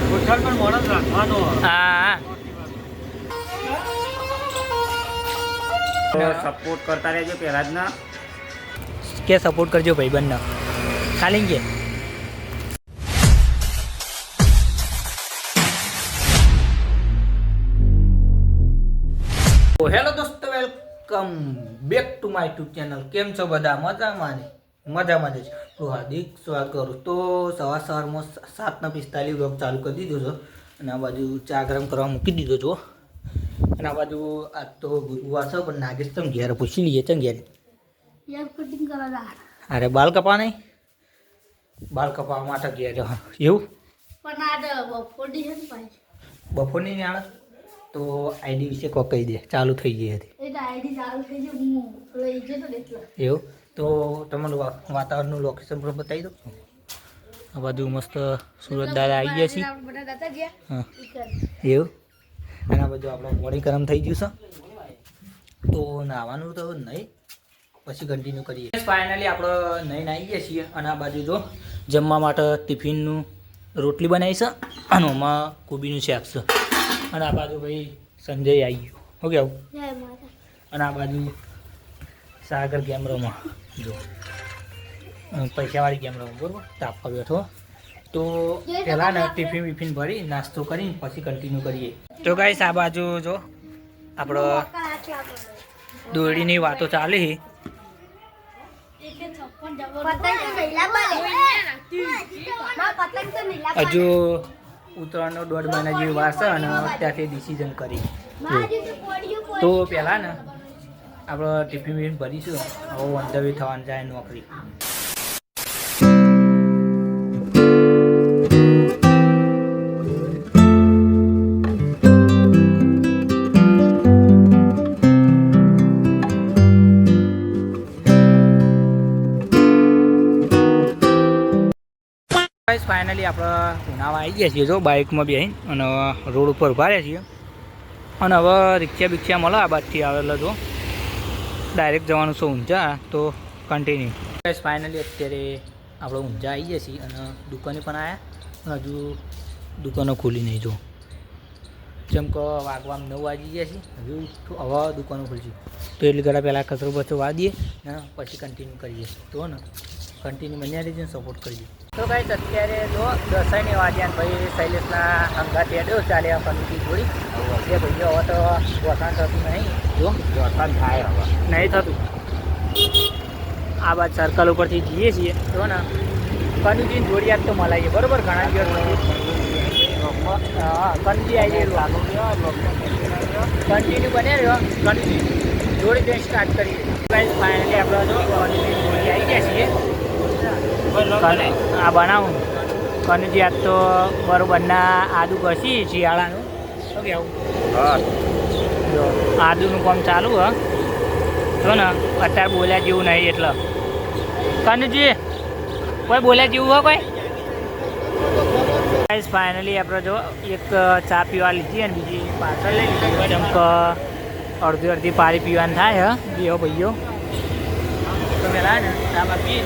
Hotel પર મોડો રાખવાનો. હા સપોર્ટ કરતા રહેજો પહેલા જ ના કે સપોર્ટ કરજો ભાઈબંધને ખાલી કે હેલો દોસ્તો, welcome back to my YouTube channel. કેમ છો બધા? મજામાં જ તો હાર્દિક સ્વાગત કરું. તો સવારમાં 7:45 વ્લોગ ચાલુ કરી દીધો છો અને આ બાજુ ચા ગરમ કરવા મૂકી દીધો છો. અને આ બાજુ આજ તો ગુરુવાર છે પણ નાગેશ તમે ઘેર પૂછી લઈએ. ચમ ઘેર કટિંગ કરવા. અરે બાલ કપા નહીં, બાલ કપાવવા માટે ઘેર એવું પણ આ બપોરની છે ને ભાઈ, બપોરની નહીં આવે તો આઈડી વિશે કોઈ કહી દે. ચાલુ થઈ ગઈ હતી એટલે આઈડી ચાલુ થઈ ગઈ, હું લઈ ગયો તો એટલે એવું. તો તમારું વાતાવરણનું લોકેશન પણ બતાવી દો. આ બાજુ મસ્ત સુરત દાદા આવી ગયા છીએ. બધા દાતા ગયા. હા એવું. અને આ બધું આપણું બોડી ગરમ થઈ ગયું છે તો નાહવાનું તો નહીં, પછી કન્ટિન્યુ કરીએ. ફાઇનલી આપણે નહીં આવી ગયા છીએ અને આ બાજુ જો જમવા માટે ટિફિનનું રોટલી બનાવી છે અને આમાં કોબીનું શાક છે. અને આ બાજુ ભાઈ સંજય આવી ગયો. ઓકે આવું. જય માતા. અને આ બાજુ સાગર ગેમ રમવા જો પૈસાવાળી ગેમ રમવા બરાબર તાપવા બેઠો. તો પહેલાં ને ટિફિન વિફિન ભરી નાસ્તો કરીને પછી કન્ટિન્યુ કરીએ. તો ગાઈસ આ બાજુ જો આપણો દોરડીની વાતો ચાલે છે. હજુ ઉત્તરાયણનો 1.5 મહિના જેવી વાર છે અને ત્યાંથી ડિસિઝન કરી. તો પહેલાં ને આપણે ટિફિન વિફિન ભરીશું. હવે વંદવી થવાનું જાય નોકરી. ફાઇનલી આપણે ઉનાવા આવી ગયા છીએ જો બાઇકમાં બેસીને અને રોડ ઉપર ઉભા રહ્યા છીએ. અને હવે રિક્ષા બિક્ષા મળે આ બાજુથી આવેલો જો ડાયરેક્ટ જવાનું છે ઊંઝા. તો કન્ટિન્યુ. ફાઇનલી અત્યારે આપણે ઊંઝા આવી ગયા છીએ અને દુકાને પણ આવ્યા. હજુ દુકાનો ખુલી નહીં જો, જેમ કે વાગવામાં 9 વાગી ગયા છે. હજુ હવે દુકાનો ખુલશે તો એટલી ઘડા પહેલાં કચરો બચરો વાળીએ ને પછી કન્ટિન્યુ કરીએ. તો ને કન્ટિન્યુ બન્યા રહીને સપોર્ટ કરીએ. તો ગાઈસ અત્યારે જો 10:00 વાગ્યા ભાઈ શૈલેષના હંગાત હેડ્યો ચાલ્યા પનીથી જોડી. એ ભાઈઓ હવે તો ગોઠાણ થતું નહીં જો, ગોઠાણ થાય હવે નહીં થતું. આ બાદ સર્કલ ઉપરથી જઈએ છીએ તો ને કનુજીને જોડી આજ તો મલાઈએ બરાબર. ઘણા દિવસ હા કનુજી આવી ગયેલું કન્ટિન્યુ બને રહ્યો. કનુજી જોડી દે સ્ટાર્ટ કરીએ. ગાઈસ ફાઇનલી આપણે જો કનુજીની જોડી આવી ગયા છીએ. આ બનાવું કનુજી આજ તો બરોબરના આદુ ઘસી શિયાળાનું. શું કહેવું? જો આદુનું કામ ચાલુ હ જો ને. અત્યારે બોલ્યા જેવું નહીં એટલે કનુજી કોઈ બોલ્યા જેવું હોય કોઈ? ફાઇનલી આપણે જો એક ચા પીવા લીધી અને બીજી પાછળ લઈ લીધી. જેમ કે અડધી પારી પીવાનું થાય હ બેહો ભાઈઓ. તો પેલા ને ચામાં પી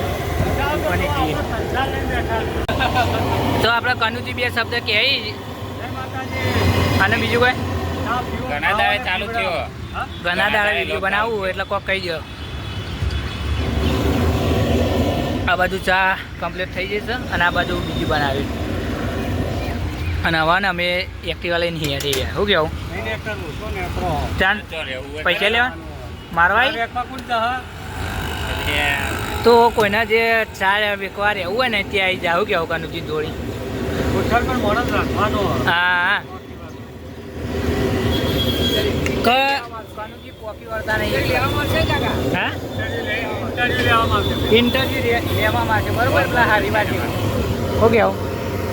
તો આપણે કનુજી બે શબ્દ કહે અને બીજું કોઈ ઘણા દાડે ચાલુ થયો. ઘણા દાડે વિડીયો બનાવવું એટલે કોક કહી દો. આ બાજુ ચા કમ્પ્લીટ થઈ જશે અને આ બાજુ બીજી બનાવી. અને હવે ને અમે એક્ટિવા લઈને હેરી ગયા. શું કેવું? ચાલ પૈસા લેવા મારવા તો કોઈના જે ચાર એકવાર એવું હોય ને ત્યાં આવી જાવ. કેવું કનુજી જોડી હોટલ પર મોડો રાખવાનો. હા કનુજી પોકી વળતા નહીં. હા ઇન્ટરવ્યુ લેવામાં છે બરોબર. એટલા સારી વાત ઓકે આવું.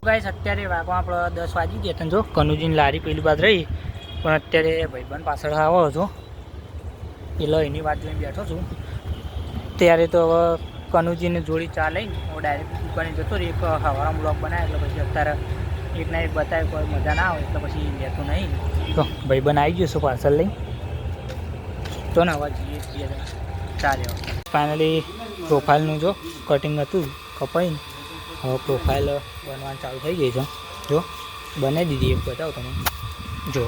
ગાઈસ અત્યારે વાગવા આપણે 10 વાગી ગયા હતા. જો કનુજીની લારી પેલી બાદ રહી પણ અત્યારે ભાઈબંધ પાછળ આવો છો એટલે એની વાત જોઈને બેઠો છું. ત્યારે તો હવે કનુજીને જોડી ચા લઈને હું ડાયરેક્ટ દુકાને જતો રહી. એક હવાળા બ્લોગ બનાવે એટલે પછી અત્યારે એક ના એક બતાવે કોઈ મજા ના આવે એટલે પછી લેતો નહીં. તો ભાઈબંધ આવી ગયો છું પાર્સલ લઈ. તો ને અવાજ જઈએ ચા લેવા. ફાઇનલી પ્રોફાઇલનું જો કટિંગ હતું કપાઈને હવે પ્રોફાઇલ બનવાનું ચાલુ થઈ ગઈ છે જો. બનાવી દીધી એક બતાવો તમે જો,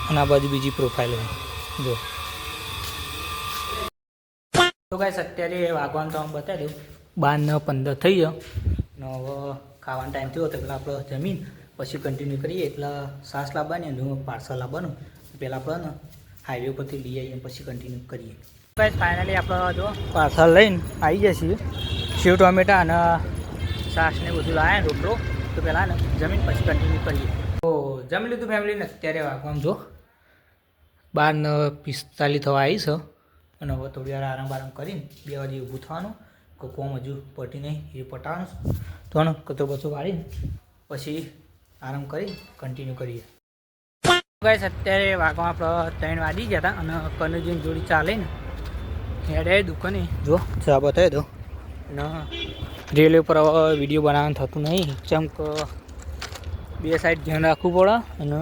અને આ બાજુ બીજી પ્રોફાઇલ હોય જો. તો ગાઈસ અત્યારે વાગવાનું તો બતાવી દઉં 12:15 થઈ ગયો ને હવે ખાવાનો ટાઈમ થયો તો પહેલાં આપણે જમીન પછી કન્ટિન્યુ કરીએ. એટલે સાસ લાવવાની અને પાર્સલ લાવવાનું પહેલાં આપણે ને હાઈવે પરથી લઈ આવીએ પછી કન્ટિન્યુ કરીએ. ગાઈસ ફાઇનલી આપણે જો પાર્સલ લઈને આવી જઈએ છીએ. સેવ ટોમેટા અને સાસ ને બધું લાવ્યા રોટલો. તો પહેલાં ને જમીન પછી કન્ટિન્યુ કરીએ. તો જમી લીધું ફેમિલીને અત્યારે વાગવાનું જો 12:45 થવા આવી છે. અને હવે થોડી વાર આરામ કરીને 2 વાગે ઊભું થવાનું. કોમ હજુ પટી નહીં એ પટાવવાનું તો ને કચરો બચો વાળીને પછી આરામ કરી કન્ટિન્યુ કરીએ. ગાઈસ અત્યારે વાગવા આપણે 3 વાગી ગયા હતા અને કનુજીની જોડી ચાલે ને હેડે દુકાને જો ચા બતાવી દો. અને રેલવે પર વિડીયો બનાવવાનું થતું નહીં કેમ કે 2 સાઈડ ધ્યાન રાખવું પડે અને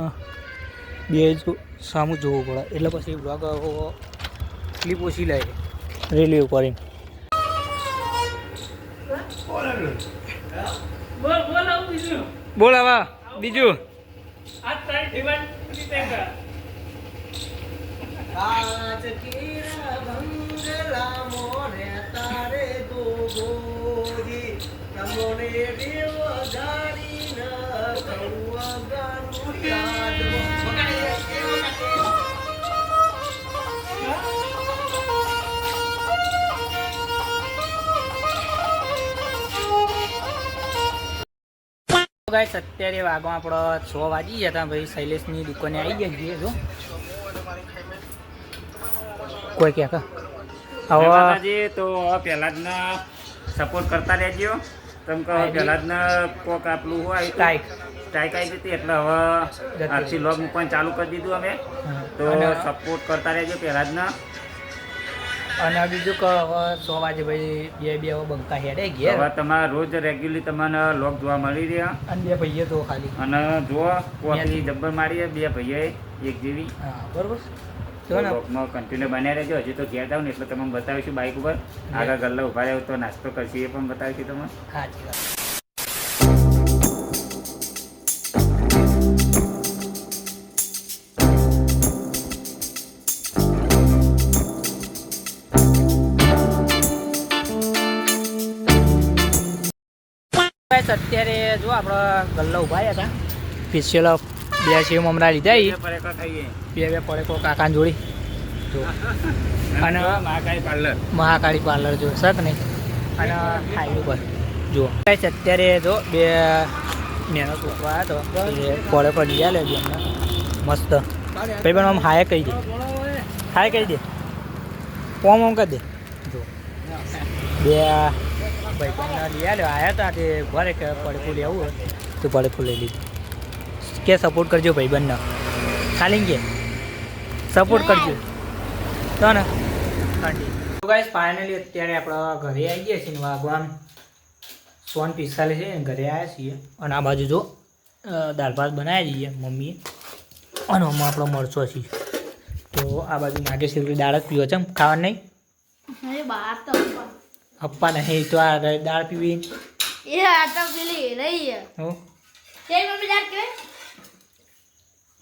2 સામું જોવું પડે એટલે પછી બ્લોગ ક્લિપ ઓછી લે રેલવે ઉપર. બોલ હવે બીજું ગાઈસ અત્યારે વાગવા આપણો 6 વાગી ગયા હતા ભાઈ. શૈલેષની દુકાને આવી ગયા છીએ જો કોઈ ક્યાં હવે તો પહેલા જ ના સપોર્ટ કરતા રહેજો. કેમ કે પહેલા જ ના કોક આપલું હોય સ્ટ્રાઇક આવી જતી એટલે હવે આજથી લોગ મૂકવાનું ચાલુ કરી દીધું અમે. તો સપોર્ટ કરતા રહેજો પહેલા જ ના. અને બીજું કે હવે 100 વાગે ભાઈ બે હવે બંકા હેડે ગયા. હવે તમારે રોજ રેગ્યુલરલી તમને લોગ જોવા મળી રહ્યા. અને 2 ભાઈઓ તો ખાલી અને જો કોફી જબ્બર મારી 2 ભાઈઓએ એક જેવી. હા બરોબર. બ્લોગમાં કન્ટિન્યુ બન્યા રહેજો. હજી તો ઘેર જાવ ને એટલે તમને બતાવીશું બાઇક ઉપર આગળ ગલ્લા ઉભા રહ્યો તો નાસ્તો કરશે એ પણ બતાવીશું તમને. સાચી વાત. અત્યારે જો આપણે ગલ્લા ઉભા રહ્યા હતા. સ્પેશિયલ 2 સેવ મમરા લીધા એ 2 પડેકો કાકાને જોડી જો. અને મહાકાળી પાર્લર જો સક નહીં. અને હાઈવે પર જુઓ અત્યારે જો 2 નેનો છોકરો આવ્યો હતો પડેકો લીધા લે એમને મસ્ત. ભાઈ પણ આમ હાય કહી દે ઓમ કરી દે જો. 2 ભાઈ લઈ આવ્યા હતા તે ઘરે કે પડેકું લેવું હોય તો પડેકું લઈ લીધું. કે સપોર્ટ કરજો ભાઈબંધને ખાલી કે સપોર્ટ કરજો તો ને. તો ગાઈસ ફાઇનલી અત્યારે આપણે ઘરે આવી ગયા છીએ. વાગવાન 1:45 છે ઘરે આવ્યા છીએ. અને આ બાજુ જો દાળ ભાત બનાવી દઈએ મમ્મીએ અને આમાં આપણો મરચો છે. તો આ બાજુ નાગે છે દાળ જ પીવો છે ખાવા નહીં અપ્પા નહીં તો આ દાળ પીવી એ આ તો પેલી રહી હો તે મમ્મી દાળ કે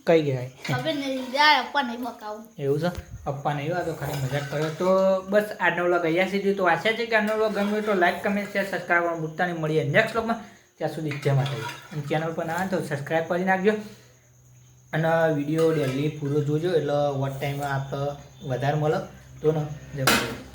કઈ ગયા હવે નહીં દાળ અપ્પા નહીં બકાવું એવું છે અપ્પા નહીં આ તો ખાલી મજાક કર્યો. તો બસ આજનો વ્લોગ અહીંયા સુધી. તો આશા છે કે આજનો વ્લોગ ગમ્યો તો લાઈક કમેન્ટ શેર સબસ્ક્રાઈબ કરવાનું ભૂલતા નહીં. મળીએ નેક્સ્ટ વ્લોગમાં. ત્યાં સુધી જય માતાજી. અને ચેનલ પર ના તો સબસ્ક્રાઈબ કરી નાખજો અને વિડીયો ડેલી પૂરો જોજો એટલે વોટ ટાઈમમાં આપણે વધારે મળે તો ને જય માતાજી.